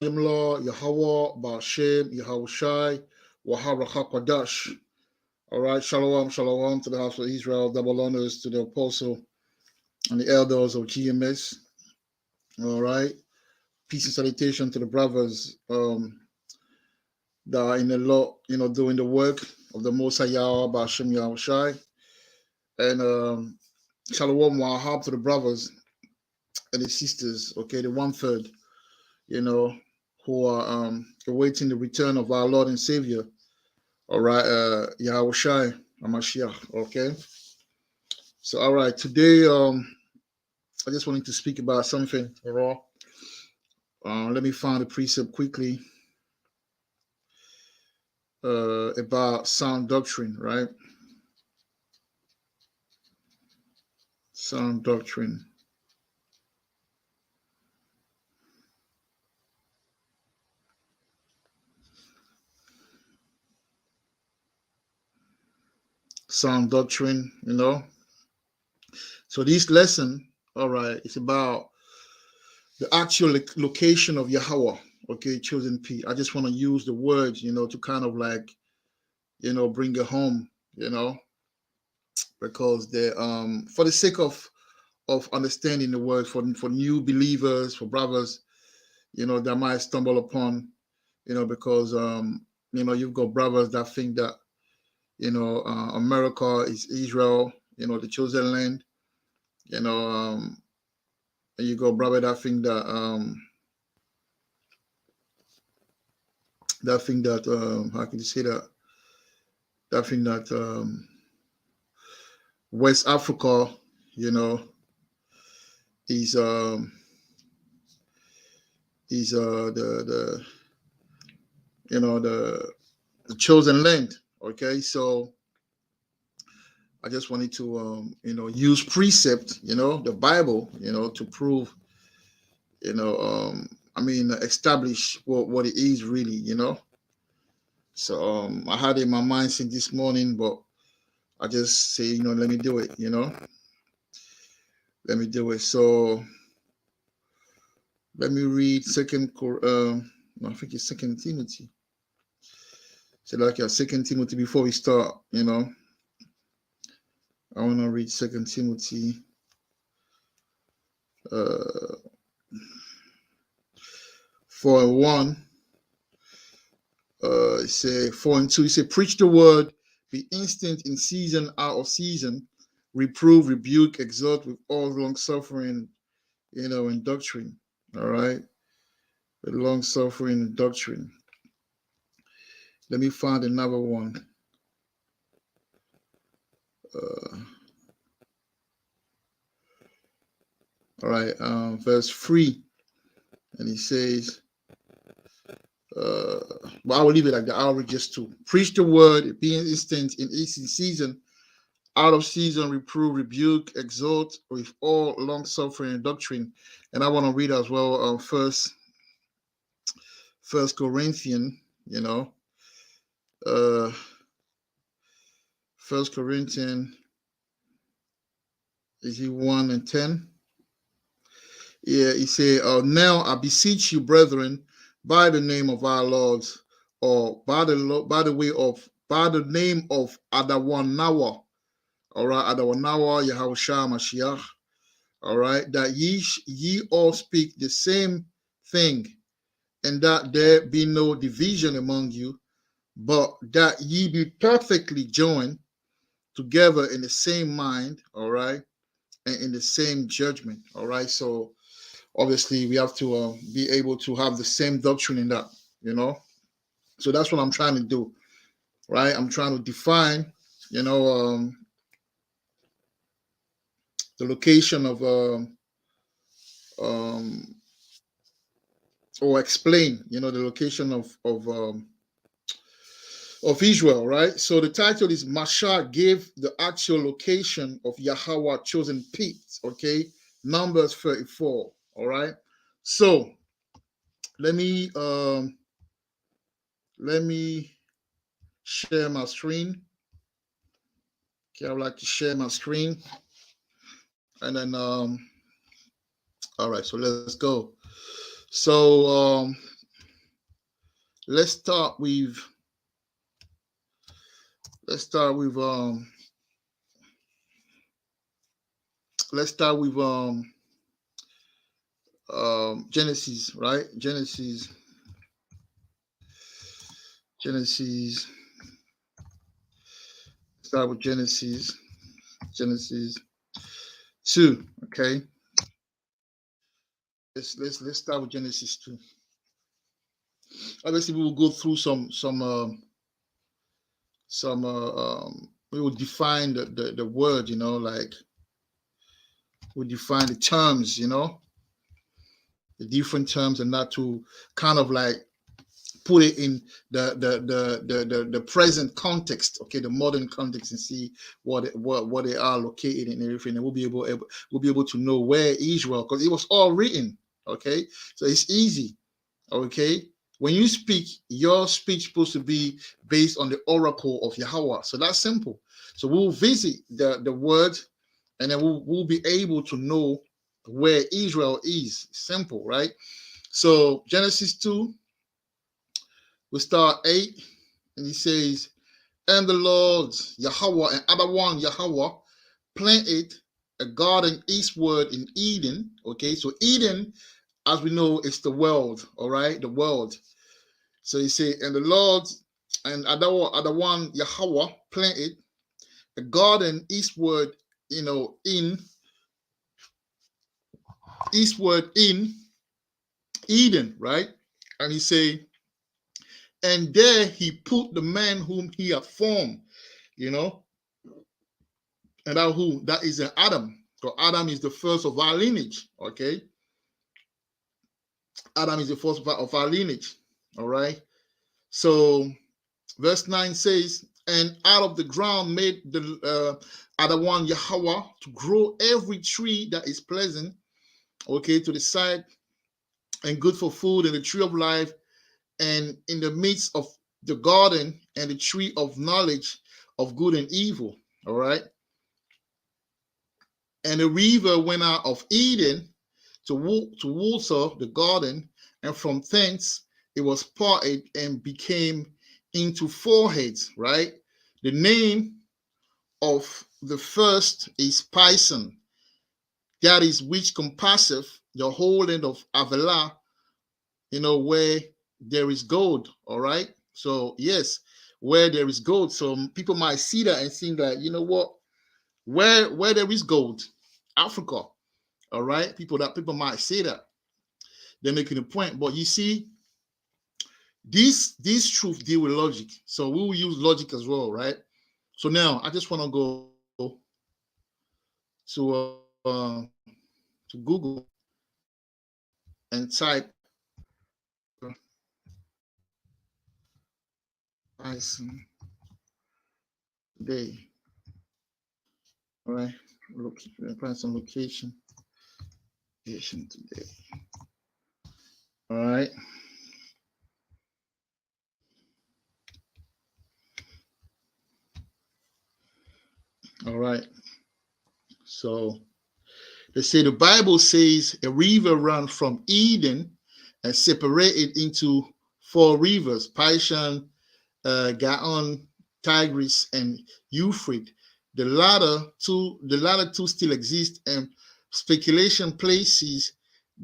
Yimla, Yahawah, Ba'ashem, Yahushai, Waharaka Kwadash. All right, shalom, shalom to the house of Israel, double honors to the apostle and the elders of GMS. All right, peace and salutation to the brothers that are in the law, doing the work of the Most High Yahweh, Ba'ashem, Yahushai. And shalom, Wahab to the brothers and the sisters, okay, the 1/3, who are awaiting the return of our Lord and Savior. All right, Yahawah, Mashiach. Okay. So, all right, today I just wanted to speak about something. Let me find the precept quickly about sound doctrine, right? Sound doctrine. Sound doctrine, So this lesson, all right, it's about the actual location of Yahawah, okay, chosen P. I just want to use the words, to kind of like, bring it home, because they for the sake of understanding the word for new believers, for brothers, that might stumble upon, because you've got brothers that think that America is Israel, the chosen land, and you got brother that think that how can you say that think that West Africa, is the the chosen land. Okay, so I just wanted to use precept, the Bible, to prove, establish what it is really, So I had it in my mind since this morning, but I just say, let me do it, Let me do it. So let me read I think it's Second Timothy. So like Second Timothy before we start, I want to read Second Timothy 4:1. It say 4:2. It say, preach the word, be instant in season, out of season, reprove, rebuke, exhort with all long suffering, and doctrine. All right, with long suffering and doctrine. Let me find another one. All right, verse 3, and he says, but I will leave it like that. I'll read just 2. Preach the word, be instant in season, out of season, reprove, rebuke, exhort with all long suffering and doctrine. And I want to read as well First Corinthians, First Corinthians, is he 1:10? Yeah, he say, now I beseech you, brethren, by the name of our Lord, or by the name of Adawanawa, all right, Adawanawa, Yahushua Mashiach, all right, that ye all speak the same thing, and that there be no division among you, but that ye be perfectly joined together in the same mind, all right, and in the same judgment, all right. So obviously we have to be able to have the same doctrine in that, So that's what I'm trying to do, right? I'm trying to define, the location of or explain, the location of Israel, right? So the title is Masha gave the actual location of Yahawah chosen pit, okay? Numbers 34, all right? So let me share my screen. Okay, I would like to share my screen. And then all right, so let's go. So let's start with let's start with Genesis, right? Genesis. Start with Genesis 2. Okay. Let's start with Genesis 2. Obviously, we will go through we will define the word, like we define the terms, the different terms, and not to kind of like put it in the present context, okay, the modern context, and see what they are located in and everything, and we'll be able to know where Israel, because it was all written, okay, so it's easy, okay. When you speak, your speech supposed to be based on the oracle of Yahawah, so that's simple. So we'll visit the word, and then we'll be able to know where Israel is. Simple, right? So Genesis 2, we start 8, and he says, and the Lord Yahawah and other one Yahawah planted a garden eastward in Eden. Okay, so Eden, as we know, is the world, all right, the world. So he said, and the Lord and other one Yahawah planted a garden eastward, in Eden, right? And he said, and there he put the man whom he had formed, and that is an Adam. So Adam is the first of our lineage, okay? Adam is the first of our lineage, all right? So verse 9 says, and out of the ground made the other one Yahawah to grow every tree that is pleasant, okay, to the sight and good for food, and the tree of life, and in the midst of the garden, and the tree of knowledge of good and evil, all right? And the river went out of Eden to water the garden, and from thence it was parted and became into four heads, right? The name of the first is Pison, that is which compasseth the whole land of Havilah, where there is gold, all right? So yes, where there is gold. So people might see that and think like, you know what, where there is gold, Africa, all right? People might say that. They're making a point. But you see, these truth deal with logic. So we will use logic as well, right? So now I just want to go to Google and type Bison Day. All right, look, find some location today. All right. All right. So they say the Bible says a river ran from Eden and separated into four rivers: Pishon, Gaon, Tigris, and Euphrates. The latter two still exist, and speculation places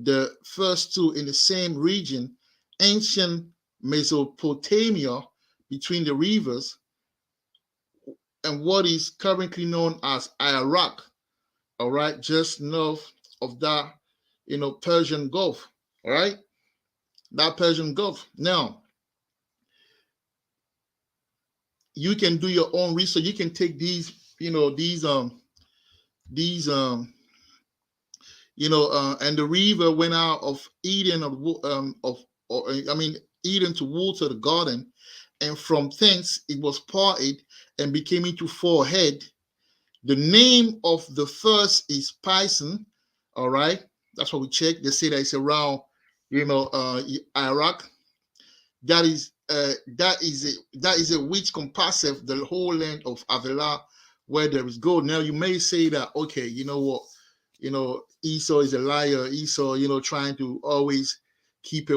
the first two in the same region, ancient Mesopotamia, between the rivers, and what is currently known as Iraq, all right, just north of that, Persian Gulf, all right, that Persian Gulf. Now, you can do your own research. You can take these, and the river went out of Eden Eden to water the garden, and from thence it was parted and became into four head. The name of the first is Pison, all right. That's what we check. They say that it's around, Iraq. That is a which compasseth the whole land of Havilah, where there is gold. Now you may say that, okay, you know what, Esau is a liar. Esau, trying to always keep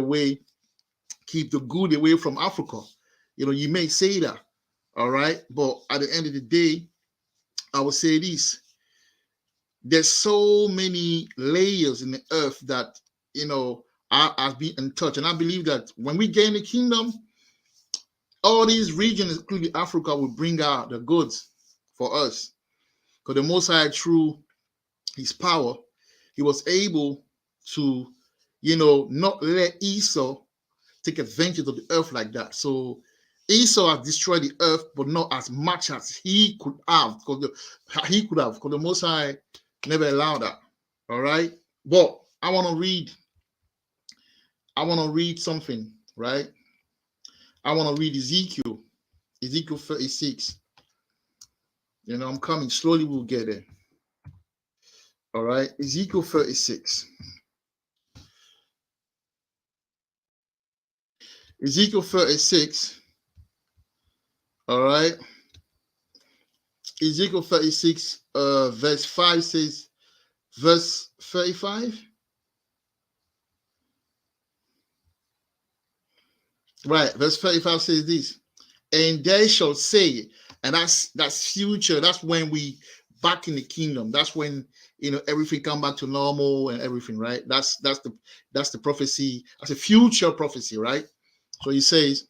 keep the good away from Africa. You may say that, all right, but at the end of the day, I would say this: there's so many layers in the earth that are being in touch, and I believe that when we gain the kingdom, all these regions, including Africa, will bring out the goods for us, because the Most High, through His power, He was able to, not let Esau take advantage of the earth like that. So Esau has destroyed the earth, but not as much as he could have, because the Most High never allowed that. All right, but I want to read something, right? I want to read Ezekiel 36. I'm coming slowly. We'll get there. All right, Ezekiel 36. Ezekiel 36. All right. Ezekiel 36, verse 5 says, verse 35. Right, verse 35 says this, and they shall say, and that's future. That's when we back in the kingdom. That's when everything come back to normal and everything, right? That's the prophecy. That's a future prophecy, right? So he says,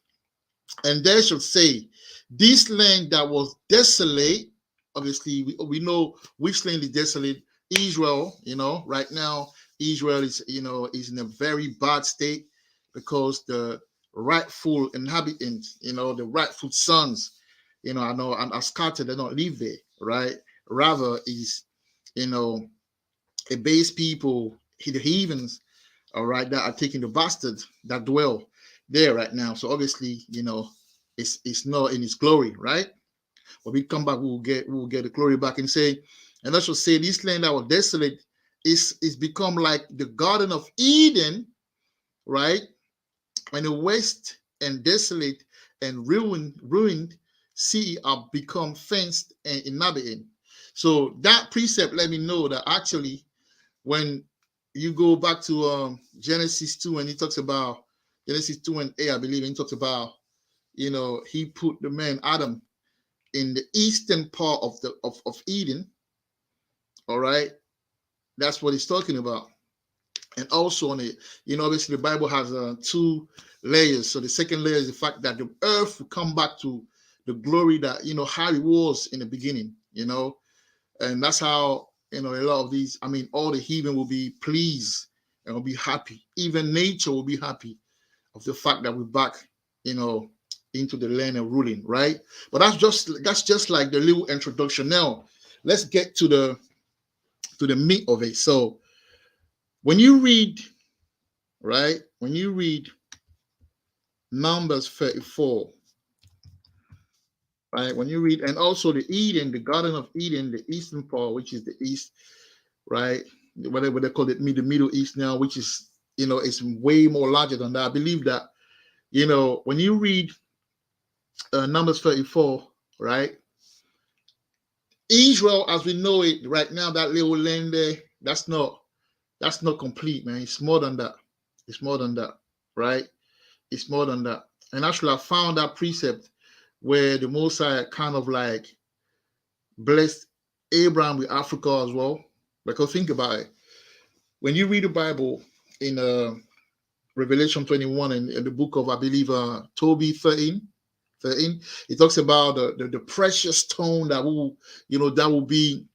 and they shall say, this land that was desolate. Obviously, we know which land is desolate. Israel, right now, Israel is in a very bad state, because the rightful inhabitants, the rightful sons, I know, and are scattered. They don't live there, right? Rather is, a base people, the heathens, all right, that are taking the bastards that dwell there right now. So obviously, it's not in its glory, right? When we come back, we'll get the glory back, and say, and I shall say, this land that was desolate is become like the Garden of Eden, right? And the waste and desolate and ruined city are become fenced and inhabited. So that precept let me know that actually, when you go back to Genesis 2, and he talks about Genesis 2 and 8, I believe, and he talks about, he put the man Adam in the eastern part of Eden. All right, that's what he's talking about. And also on it, obviously the Bible has two layers. So the second layer is the fact that the earth will come back to the glory that how it was in the beginning. And that's how a lot of these. I mean, all the heathen will be pleased and will be happy. Even nature will be happy of the fact that we're back, into the land of ruling, right? But that's just like the little introduction. Now, let's get to the meat of it. So, when you read, right, when you read Numbers 34, right, when you read, and also the Eden, the Garden of Eden, the eastern part, which is the east, right, whatever they call it, the Middle East now, which is, it's way more larger than that. I believe that, when you read Numbers 34, right, Israel, as we know it right now, that little land there, that's not complete, man. It's more than that. It's more than that, right? It's more than that. And actually, I found that precept where the Mosai kind of like blessed Abraham with Africa as well. Because think about it. When you read the Bible in Revelation 21 and in the book of, I believe, Toby 13, it talks about the precious stone that will, be,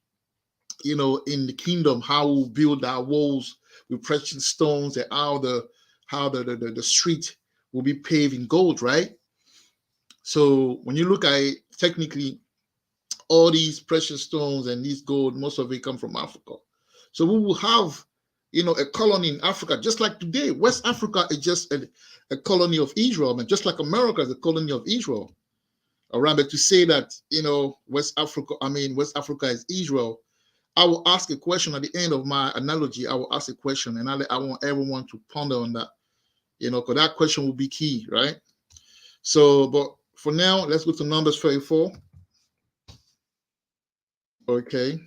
in the kingdom, how we'll build our walls with precious stones, and how the street will be paved in gold, right? So when you look at it, technically, all these precious stones and these gold, most of it come from Africa. So we will have, a colony in Africa, just like today. West Africa is just a colony of Israel, and just like America is a colony of Israel. All right, but to say that, West Africa is Israel, I will ask a question at the end of my analogy. I will ask a question, and I want everyone to ponder on that, because that question will be key, right? So, but for now, let's go to Numbers 34. Okay.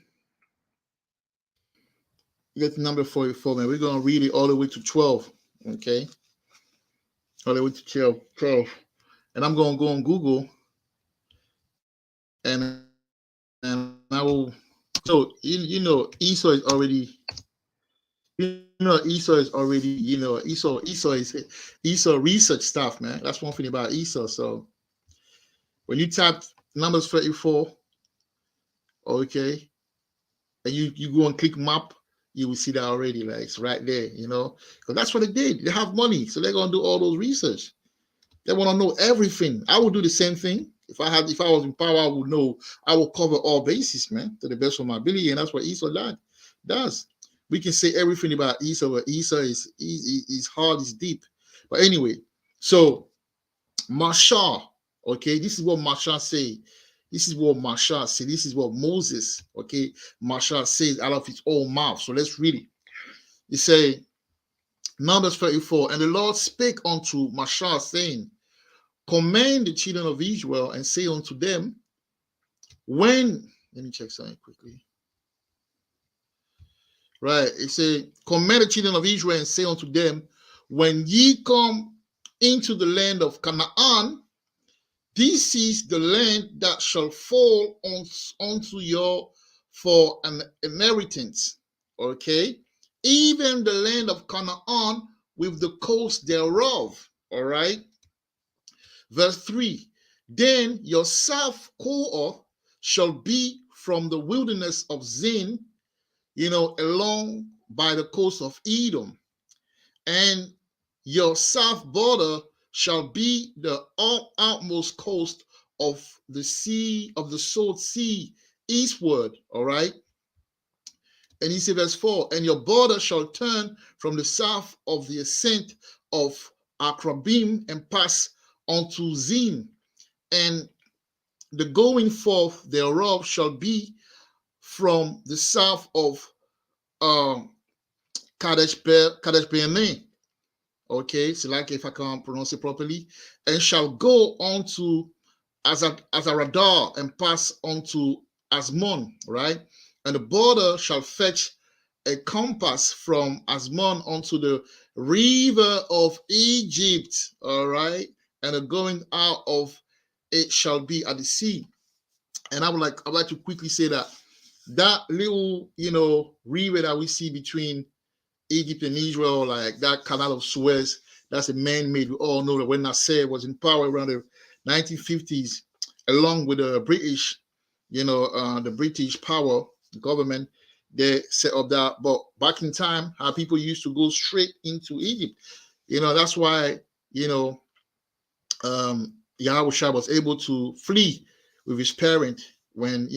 Get to number 44, man. We're going to read it all the way to 12. Okay. all the way to 12. And I'm going to go on Google and I will. So Esau is already. Esau is already. Esau research stuff, man. That's one thing about Esau. So when you type Numbers 34, okay, and you go and click map, you will see that already. Like it's right there, because that's what they did. They have money, so they're gonna do all those research. They want to know everything. I would do the same thing. If I was in power, I would know. I will cover all bases, man, to the best of my ability, and that's what Esau does. We can say everything about Esau, but Esau is hard, is deep. But anyway, so Masha, okay, this is what Masha say. This is what Masha say. This is what Moses, okay, Masha says out of his own mouth. So let's read it. He say, Numbers 34, and the Lord spake unto Masha, saying, command the children of Israel and say unto them, let me check something quickly. Right, it said, command the children of Israel and say unto them, when ye come into the land of Canaan, this is the land that shall fall unto you for an inheritance. Okay, even the land of Canaan with the coast thereof. All right. Verse 3, then your south cohort shall be from the wilderness of Zin, along by the coast of Edom, and your south border shall be the outmost coast of the sea, of the Salt Sea eastward. All right. And he said, verse 4, and your border shall turn from the south of the ascent of Akrabim and pass unto Zin, and the going forth thereof shall be from the south of Kadesh Barnea. Okay, so like if I can't pronounce it properly, and shall go on to Azaradar and pass on to Asmon, right? And the border shall fetch a compass from Asmon onto the river of Egypt, all right? And the going out of it shall be at the sea. And I'd like to quickly say that little, river that we see between Egypt and Israel, like that Canal of Suez, that's a man-made. We all know that when Nasser was in power around the 1950s, along with the British, the British power government, they set up that. But back in time, how people used to go straight into Egypt. That's why, Yahawah was able to flee with his parent when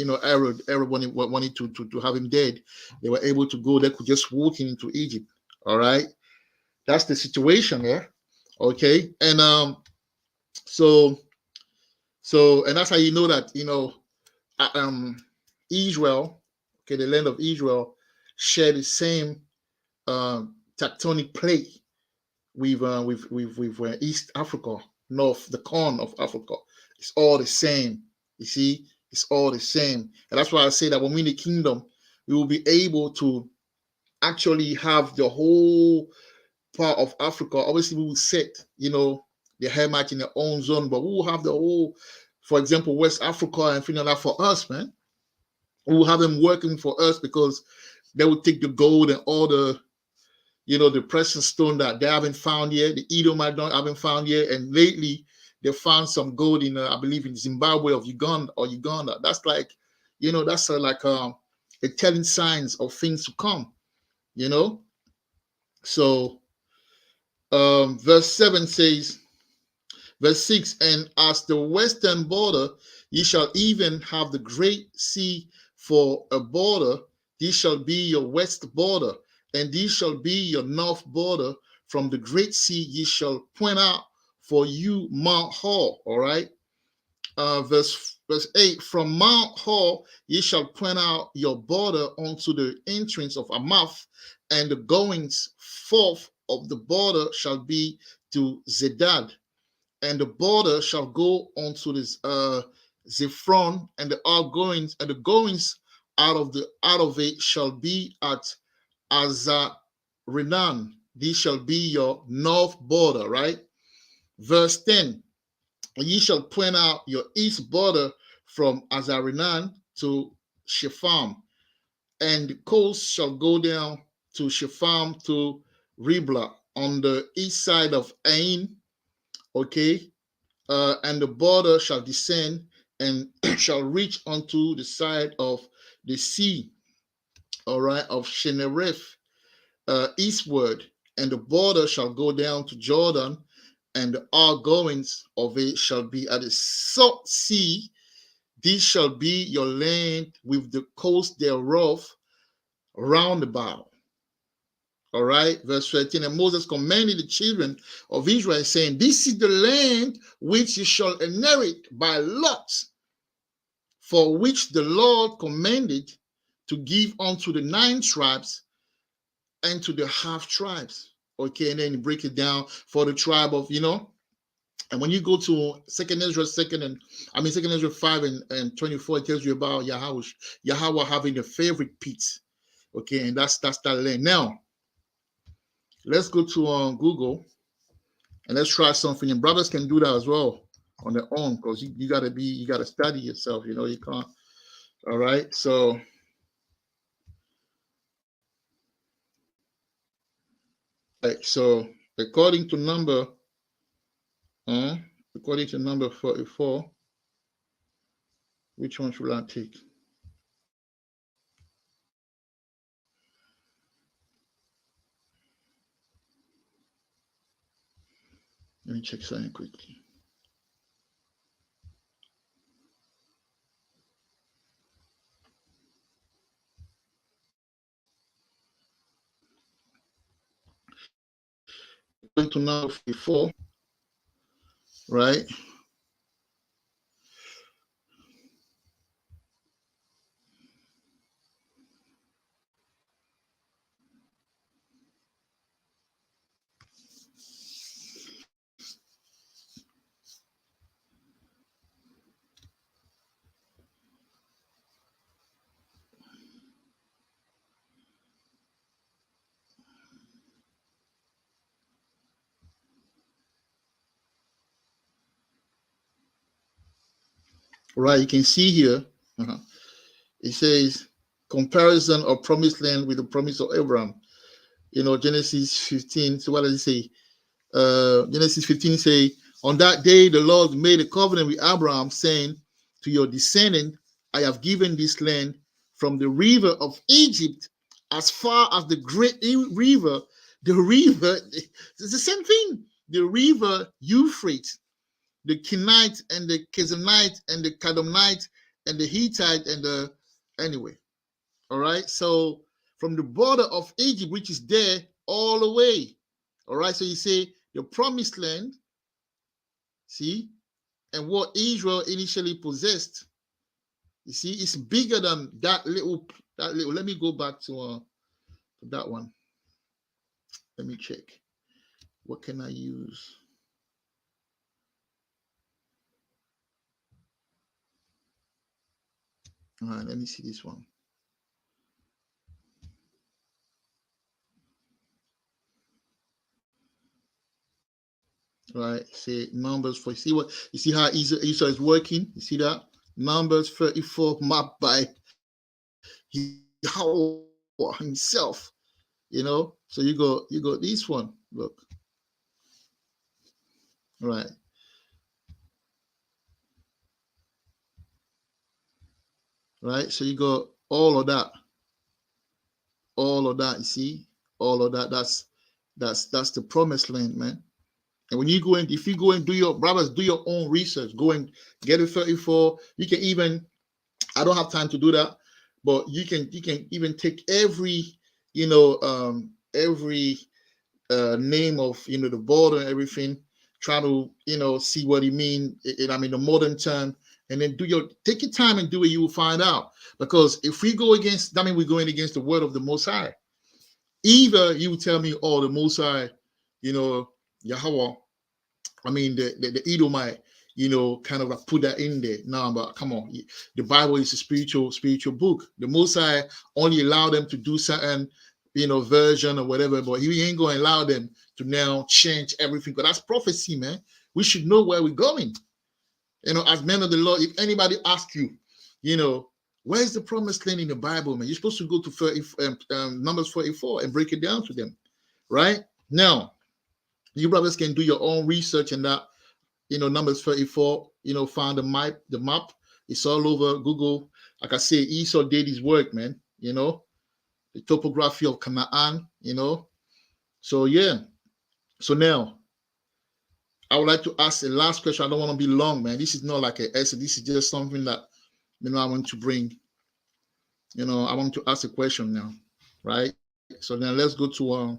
everybody wanted to have him dead. They were able to go. They could just walk into Egypt. All right, that's the situation there. Okay, and so and that's how you know that Israel, okay, the land of Israel, share the same tectonic plate with East Africa, the corn of Africa. It's all the same. You see, it's all the same. And that's why I say that when we're in the kingdom, we will be able to actually have the whole part of Africa. Obviously, we will set, the Hamite in their own zone, but we will have the whole, for example, West Africa and things like that for us, man. We will have them working for us because they will take the gold and all the the precious stone that they haven't found yet, the Edomite haven't found yet, and lately they found some gold in, I believe, in Zimbabwe or Uganda. That's like, that's like a telling signs of things to come, So, verse 7 says, verse 6, and as the western border, ye shall even have the great sea for a border. This shall be your west border, and this shall be your north border. From the great sea ye shall point out for you Mount Hor. All right. Verse 8, from Mount Hor ye shall point out your border unto the entrance of Amath, and the goings forth of the border shall be to Zedad, and the border shall go unto this Zephron, and the outgoings and the goings out of it shall be at Azarenan. This shall be your north border, right? Verse 10, ye shall point out your east border from Azarinan to Shepham, and the coast shall go down to Shepham to Riblah on the east side of Ain, okay? And the border shall descend and shall reach unto the side of the sea, all right, of Shinnereth, eastward, and the border shall go down to Jordan, and the outgoings of it shall be at the salt sea. This shall be your land with the coast thereof round about. All right, verse 13. And Moses commanded the children of Israel, saying, this is the land which you shall inherit by lot, for which the Lord commanded to give unto the 9 tribes and to the half tribes. Okay, and then you break it down for the tribe of, and when you go to Second Ezra 5 and 24, it tells you about Yahawah having the favorite pits. Okay, and that's that land. Now, let's go to Google and let's try something. And brothers can do that as well on their own, because you gotta study yourself. You can't. All right, so. So according to number 44, which one should I take? Let me check something quickly. Going to number 44, right? Right, you can see here, it says comparison of promised land with the promise of Abraham. Genesis 15. So what does it say? Genesis 15 say, on that day the Lord made a covenant with Abraham, saying, to your descendant I have given this land from the river of Egypt as far as the great river. The river, it's the same thing. The river Euphrates, the Kenite and the Kazanite and the Kadomite and the Hittite and the, anyway. All right. So from the border of Egypt, which is there all the way. All right. So you say the promised land, see, and what Israel initially possessed. You see, it's bigger than that little. Let me go back to that one. Let me check. What can I use? All right, let me see this one. Right, say numbers for, you see how Esau is working? You see that? Numbers 34 mapped by Yahawah himself. So you go this one. Look. Right. Right. So you got all of that. You see, all of that. That's the promised land, man. And when you go in, if you go and do your brothers, do your own research, go and get a 34. You can even, I don't have time to do that, but you can even take every, every name of the border and everything, try to see what it mean the modern term, and then take your time and do it. You will find out, because if we go against, we're going against the word of the Most High. Either you tell me, oh, the Most High, Yahawah, the Edomite, kind of like put that in there. No, but come on, the Bible is a spiritual book. The Most High only allow them to do certain, version or whatever, but he ain't going to allow them to now change everything. Because that's prophecy, man. We should know where we're going. As men of the Lord, if anybody asks you, where's the promised land in the Bible, man? You're supposed to go to Numbers 44 and break it down to them, right? Now, you brothers can do your own research and that, Numbers 34, find the map. It's all over Google. Like I say, Esau did his work, man, the topography of Canaan, So, yeah. So now, I would like to ask the last question. I don't want to be long, man. This is not like an essay. This is just something that, I want to bring. I want to ask a question now, right? So then let's go to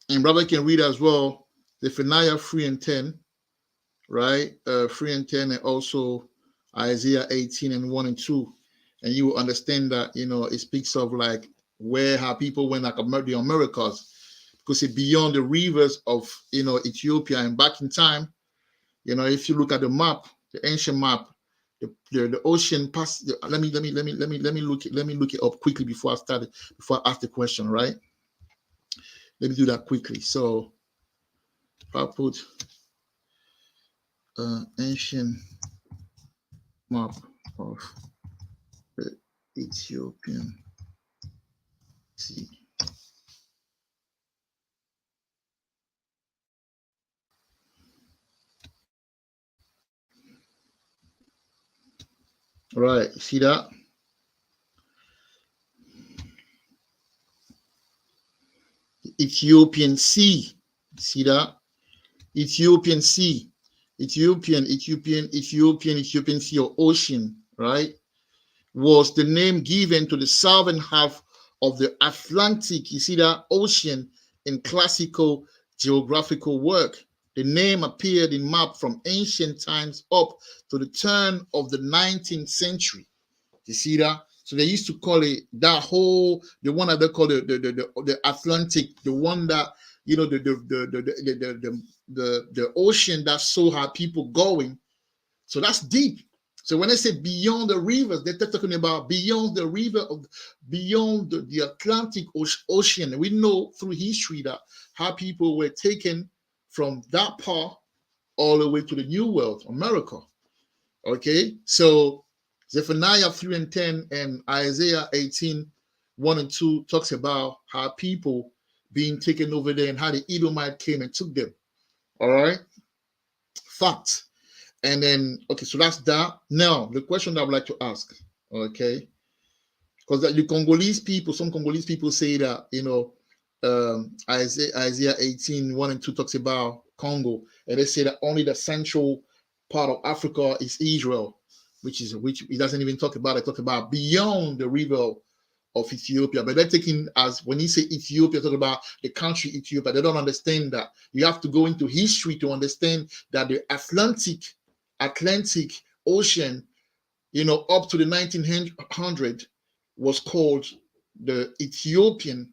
and brother can read as well, Zephaniah 3 and 10, right? 3 and 10, and also Isaiah 18 and 1 and 2. And you will understand that, it speaks of like how people went like the Americas, because it's beyond the rivers of, Ethiopia. And back in time, if you look at the map, the ancient map, the ocean past. Let me look it up quickly before I ask the question, right? Let me do that quickly. So if I put ancient map of the Ethiopian Sea. Right, see that? Ethiopian Sea. See that? Ethiopian Sea. Ethiopian Sea, or ocean, right? Was the name given to the southern half of the Atlantic. You see that? Ocean in classical geographical work. The name appeared in map from ancient times up to the turn of the 19th century. You see that? So they used to call it the one that they call the Atlantic, the one that, the ocean that saw how people going. So that's deep. So when I say beyond the rivers, they're talking about beyond the river, beyond the Atlantic Ocean. And we know through history that how people were taken from that part all the way to the New World, America. Okay, so Zephaniah 3 and 10 and Isaiah 18, 1 and 2 talks about how people being taken over there and how the Edomite came and took them. All right, fact. And then, okay, so that's that. Now, the question that I would like to ask, okay, because the Congolese people, some Congolese people say that, Isaiah 18, 1 and 2 talks about Congo, and they say that only the central part of Africa is Israel, which it doesn't even talk about. It talks about beyond the river of Ethiopia, but they're taking as when you say Ethiopia, talk about the country Ethiopia. They don't understand that. You have to go into history to understand that the Atlantic Ocean, up to the 1900 was called the Ethiopian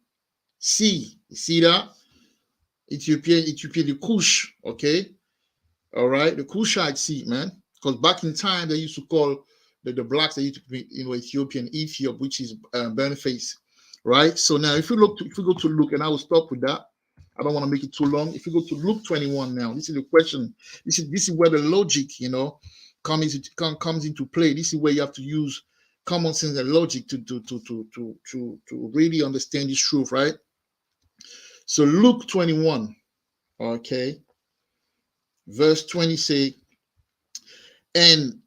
Sea. You see that? Ethiopia, the Kush, okay? All right, the Kushite Sea, man. Because back in time, they used to call the blacks, they used to be, Ethiopian, Ethiop, which is Boniface, right? So now, if you go to Luke, and I will stop with that. I don't want to make it too long. If you go to Luke 21 now, this is the question. This is where the logic, comes into play. This is where you have to use common sense and logic to really understand this truth, right? So Luke 21, okay, verse 20 say, and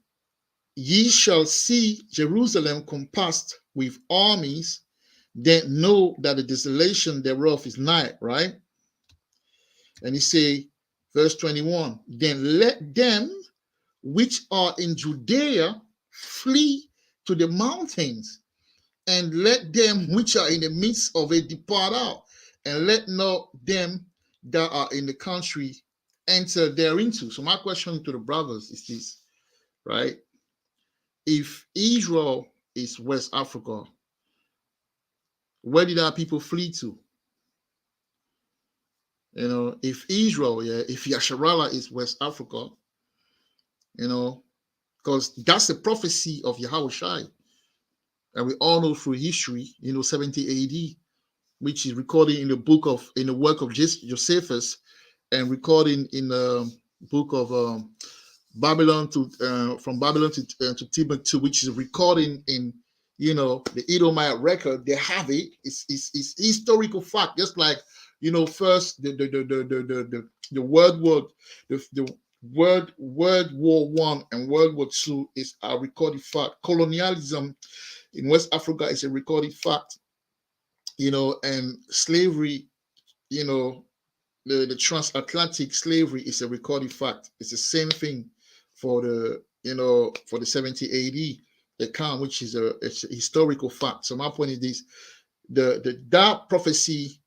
ye shall see Jerusalem compassed with armies, then know that the desolation thereof is nigh, right? And he say, verse 21, then let them which are in Judea flee to the mountains, and let them which are in the midst of it depart out, and let not them that are in the country enter thereinto. So my question to the brothers is this, right? If Israel is West Africa, where did our people flee to? If Israel, if Yasharallah is West Africa, because that's the prophecy of Yahawah. And we all know through history, 70 AD, which is recorded in the work of Josephus, and recording in the book of Babylon from Babylon to Timbuktu, which is recording in the Edomite record. They have it. It's historical fact. Just like first the World War One and World War Two is a recorded fact. Colonialism in West Africa is a recorded fact. And slavery, the transatlantic slavery is a recorded fact. It's the same thing for the 70 AD account, which is it's a historical fact. So my point is this: that prophecy,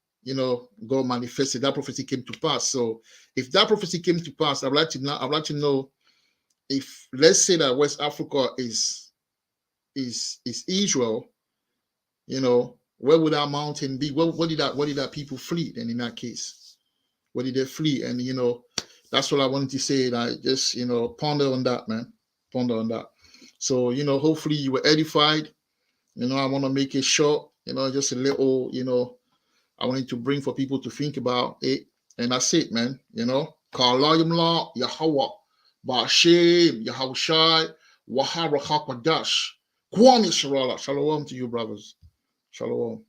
God manifested. That prophecy came to pass. So if that prophecy came to pass, I'd like to know if, let's say that West Africa is Israel, where would that mountain be? What did that people flee? And in that case, where did they flee? And that's what I wanted to say. And I just ponder on that, man. Ponder on that. So hopefully you were edified. I want to make it short. Just a little. I wanted to bring for people to think about it, and that's it, man. Kalayim la Yahawah, Ba'ashem Yahushai, Wahara Hakwadash, Kwani Shalom to you, brothers. Shalom.